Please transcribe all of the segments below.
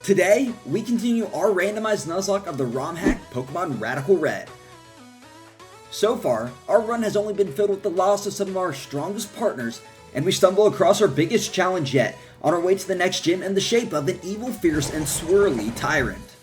Today, we continue our randomized Nuzlocke of the ROM hack Pokémon Radical Red. So far, our run has only been filled with the loss of some of our strongest partners, and we stumble across our biggest challenge yet, on our way to the next gym in the shape of an evil, fierce, and swirly tyrant.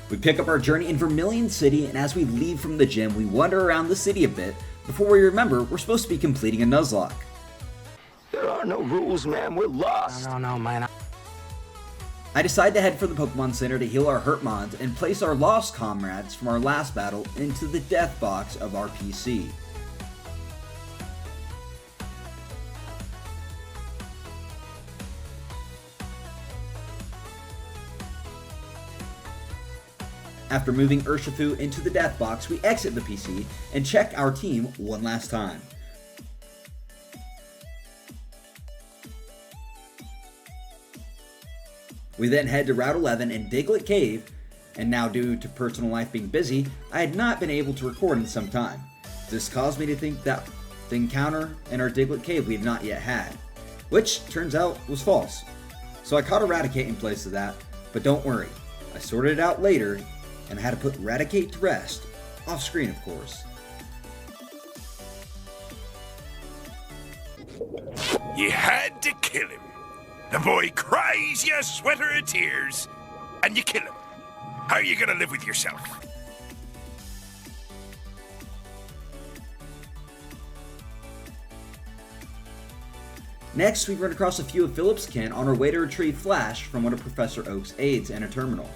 We pick up our journey in Vermilion City, and as we leave from the gym, we wander around the city a bit before we remember we're supposed to be completing a Nuzlocke. There are no rules, man. We're lost. No, man. I decide to head for the Pokemon Center to heal our hurt mons and place our lost comrades from our last battle into the death box of our PC. After moving Urshifu into the death box, we exit the PC and check our team one last time. We then head to Route 11 in Diglett Cave, and now due to personal life being busy, I had not been able to record in some time. This caused me to think that the encounter in our Diglett Cave we had not yet had, which turns out was false. So I caught Eradicate in place of that, but don't worry, I sorted it out later, and I had to put Eradicate to rest, off screen of course. You had to kill him. The boy cries you a sweater of tears, and you kill him. How are you gonna live with yourself? Next, we run across a few of Philip's kin on our way to retrieve Flash from one of Professor Oak's aides in a terminal.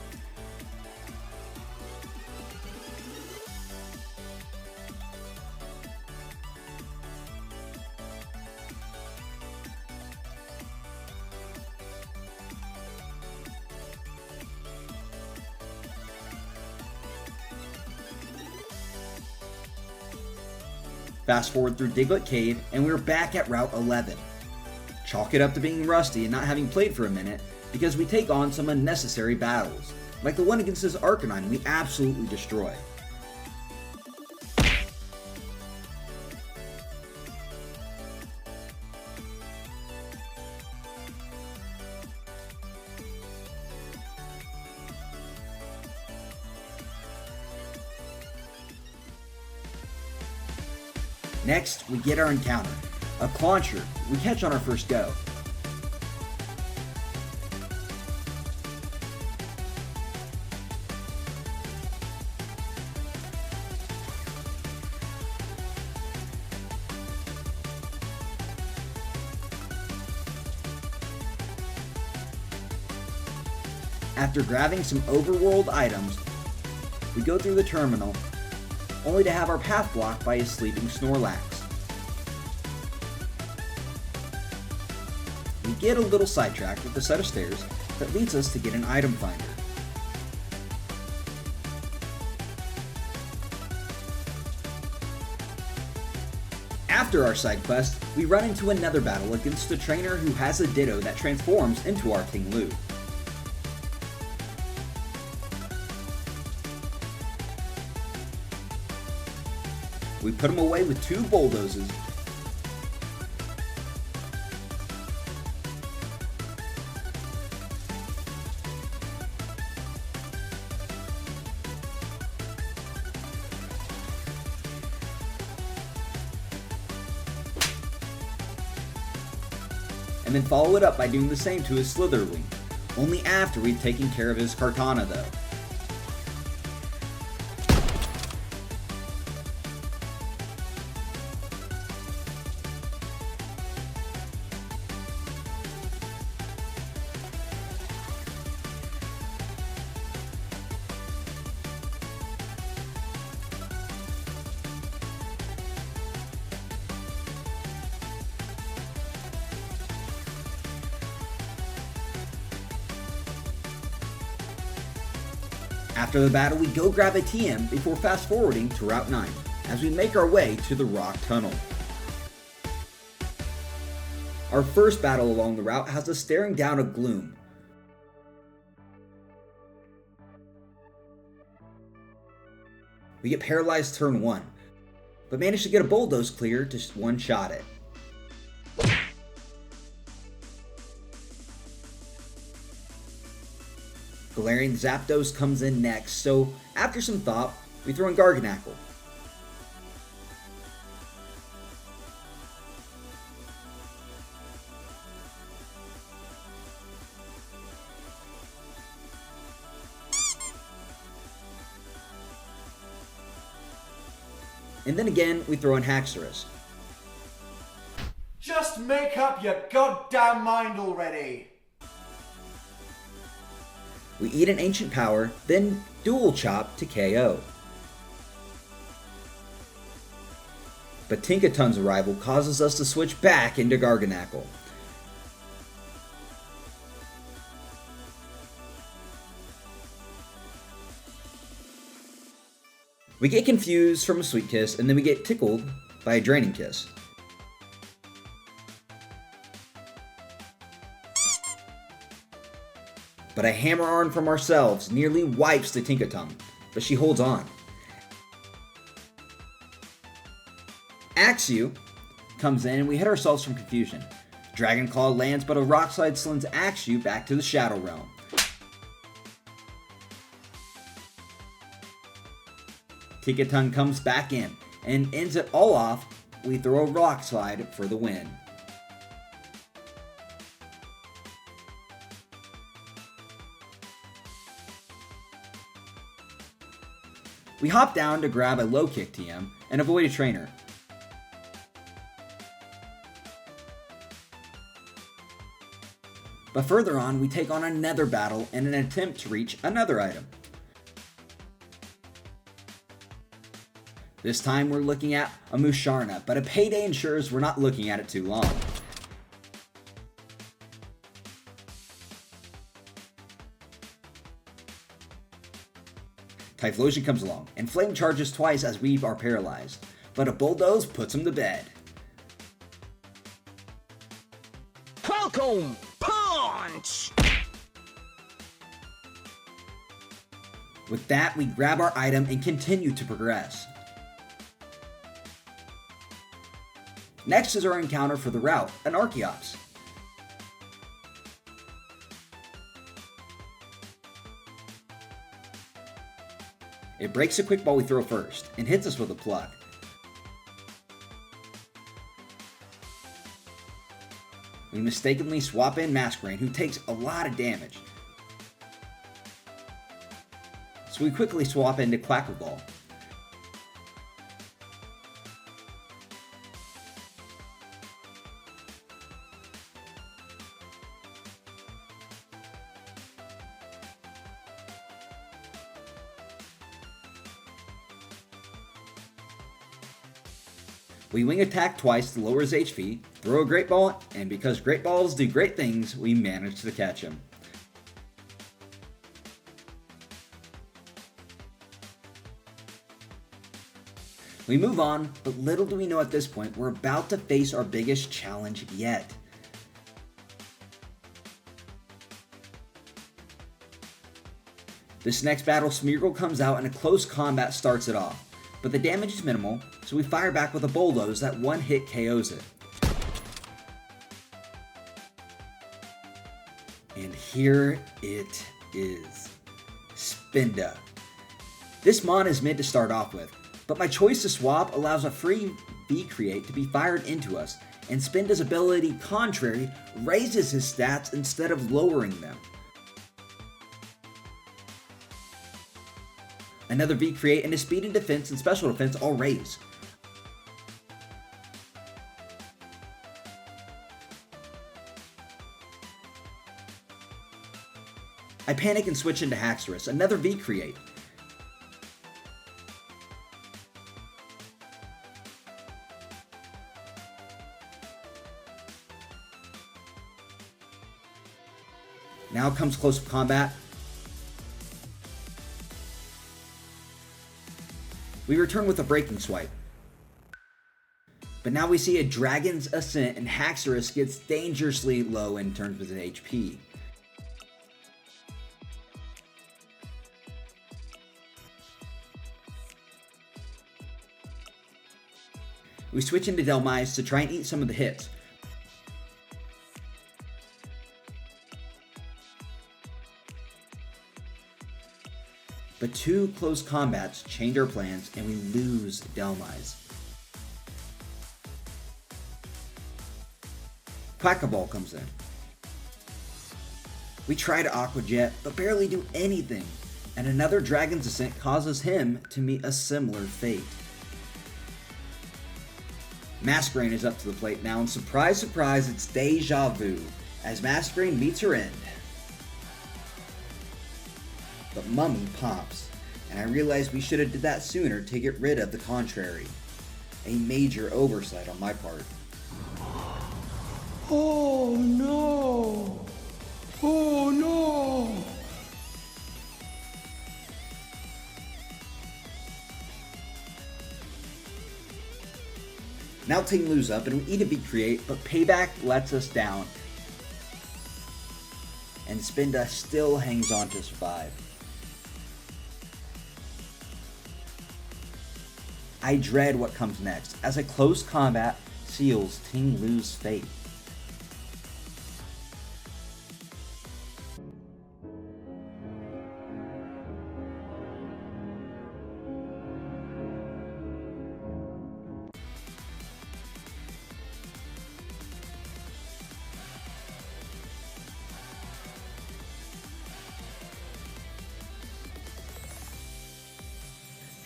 Fast forward through Diglett Cave, and we're back at Route 11. Chalk it up to being rusty and not having played for a minute, because we take on some unnecessary battles, like the one against this Arcanine we absolutely destroy. Next, we get our encounter, a Clauncher we catch on our first go. After grabbing some overworld items, we go through the terminal, only to have our path blocked by a sleeping Snorlax. We get a little sidetracked with a set of stairs that leads us to get an item finder. After our side quest, we run into another battle against a trainer who has a Ditto that transforms into our King Lou. We put him away with 2 bulldozers, and then follow it up by doing the same to his Slitherwing, only after we've taken care of his Kartana though. After the battle, we go grab a TM before fast forwarding to Route 9, as we make our way to the Rock Tunnel. Our first battle along the route has us staring down a Gloom. We get paralyzed turn 1, but manage to get a Bulldoze clear to one-shot it. Galarian Zapdos comes in next, so after some thought, we throw in Garganacl. And then again, we throw in Haxorus. Just make up your goddamn mind already! We eat an Ancient Power, then Dual Chop to KO. But Tinkaton's arrival causes us to switch back into Garganacl. We get confused from a Sweet Kiss, and then we get tickled by a Draining Kiss. But a Hammer Arm from ourselves nearly wipes the Tinkaton, but she holds on. Axew comes in and we hit ourselves from confusion. Dragon Claw lands, but a Rock Slide slings Axew back to the Shadow Realm. Tinkaton comes back in and ends it all off. We throw a Rock Slide for the win. We hop down to grab a low kick TM and avoid a trainer. But further on, we take on another battle in an attempt to reach another item. This time we're looking at a Musharna, but a Payday ensures we're not looking at it too long. Typhlosion comes along, and Flame charges twice as we are paralyzed, but a Bulldoze puts him to bed. Falcon Punch! With that, we grab our item and continue to progress. Next is our encounter for the route, an Archeops. It breaks a quick ball we throw first, and hits us with a pluck. We mistakenly swap in Masquerain, who takes a lot of damage. So we quickly swap into Quackaball. We wing attack twice to lower his HP, throw a Great Ball, and because Great Balls do great things, we manage to catch him. We move on, but little do we know at this point, we're about to face our biggest challenge yet. This next battle, Smeargle comes out and a close combat starts it off. But the damage is minimal, so we fire back with a Bulldoze that one hit KOs it. And here it is. Spinda. This mon is mid to start off with, but my choice to swap allows a free V-Create to be fired into us, and Spinda's ability, contrary, raises his stats instead of lowering them. Another V-Create and his speed and defense and special defense all raise. I panic and switch into Haxorus, another V-Create. Now comes close combat. We return with a Breaking Swipe. But now we see a Dragon's Ascent and Haxorus gets dangerously low in terms of his HP. We switch into Delmise to try and eat some of the hits. But 2 close combats change our plans and we lose Delmise. Quackaball comes in. We try to Aqua Jet, but barely do anything, and another Dragon's Descent causes him to meet a similar fate. Masquerain is up to the plate now, and surprise, surprise, it's Deja Vu, as Masquerain meets her end. But Mummy pops, and I realize we should have did that sooner to get rid of the Contrary. A major oversight on my part. Oh no! Oh no! Now Ting Lu's up and we eat a beat create, but Payback lets us down. And Spinda still hangs on to survive. I dread what comes next, as a close combat seals Ting Lu's fate.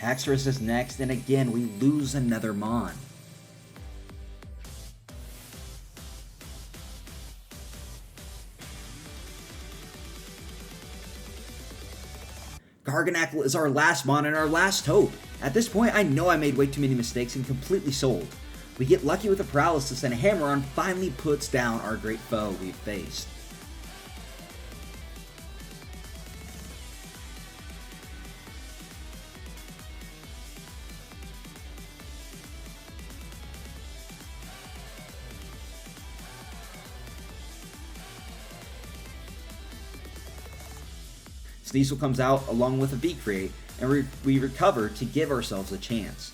Haxorus is next, and again we lose another Mon. Garganackle is our last Mon and our last hope. At this point, I know I made way too many mistakes and completely sold. We get lucky with a paralysis, and Hammer-On finally puts down our great foe we've faced. Sneasel comes out along with a V-Create, and we recover to give ourselves a chance.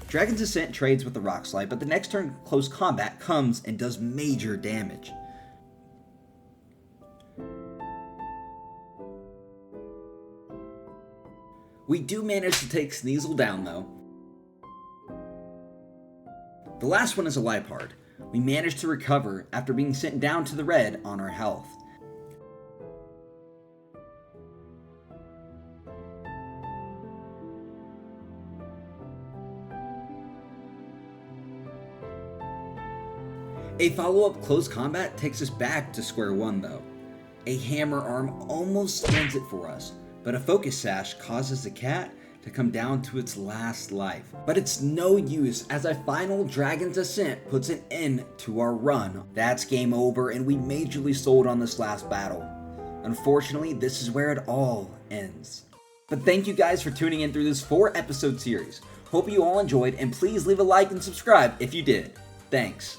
Dragon's Ascent trades with the Rock Slide, but the next turn close combat comes and does major damage. We do manage to take Sneasel down though. The last one is a Liepard. We manage to recover after being sent down to the red on our health. A follow-up close combat takes us back to square one though. A Hammer Arm almost ends it for us, but a Focus Sash causes the cat to come down to its last life. But it's no use, as a final Dragon's Ascent puts an end to our run. That's game over, and we majorly sold on this last battle. Unfortunately, this is where it all ends. But thank you guys for tuning in through this 4-episode series. Hope you all enjoyed, and please leave a like and subscribe if you did. Thanks.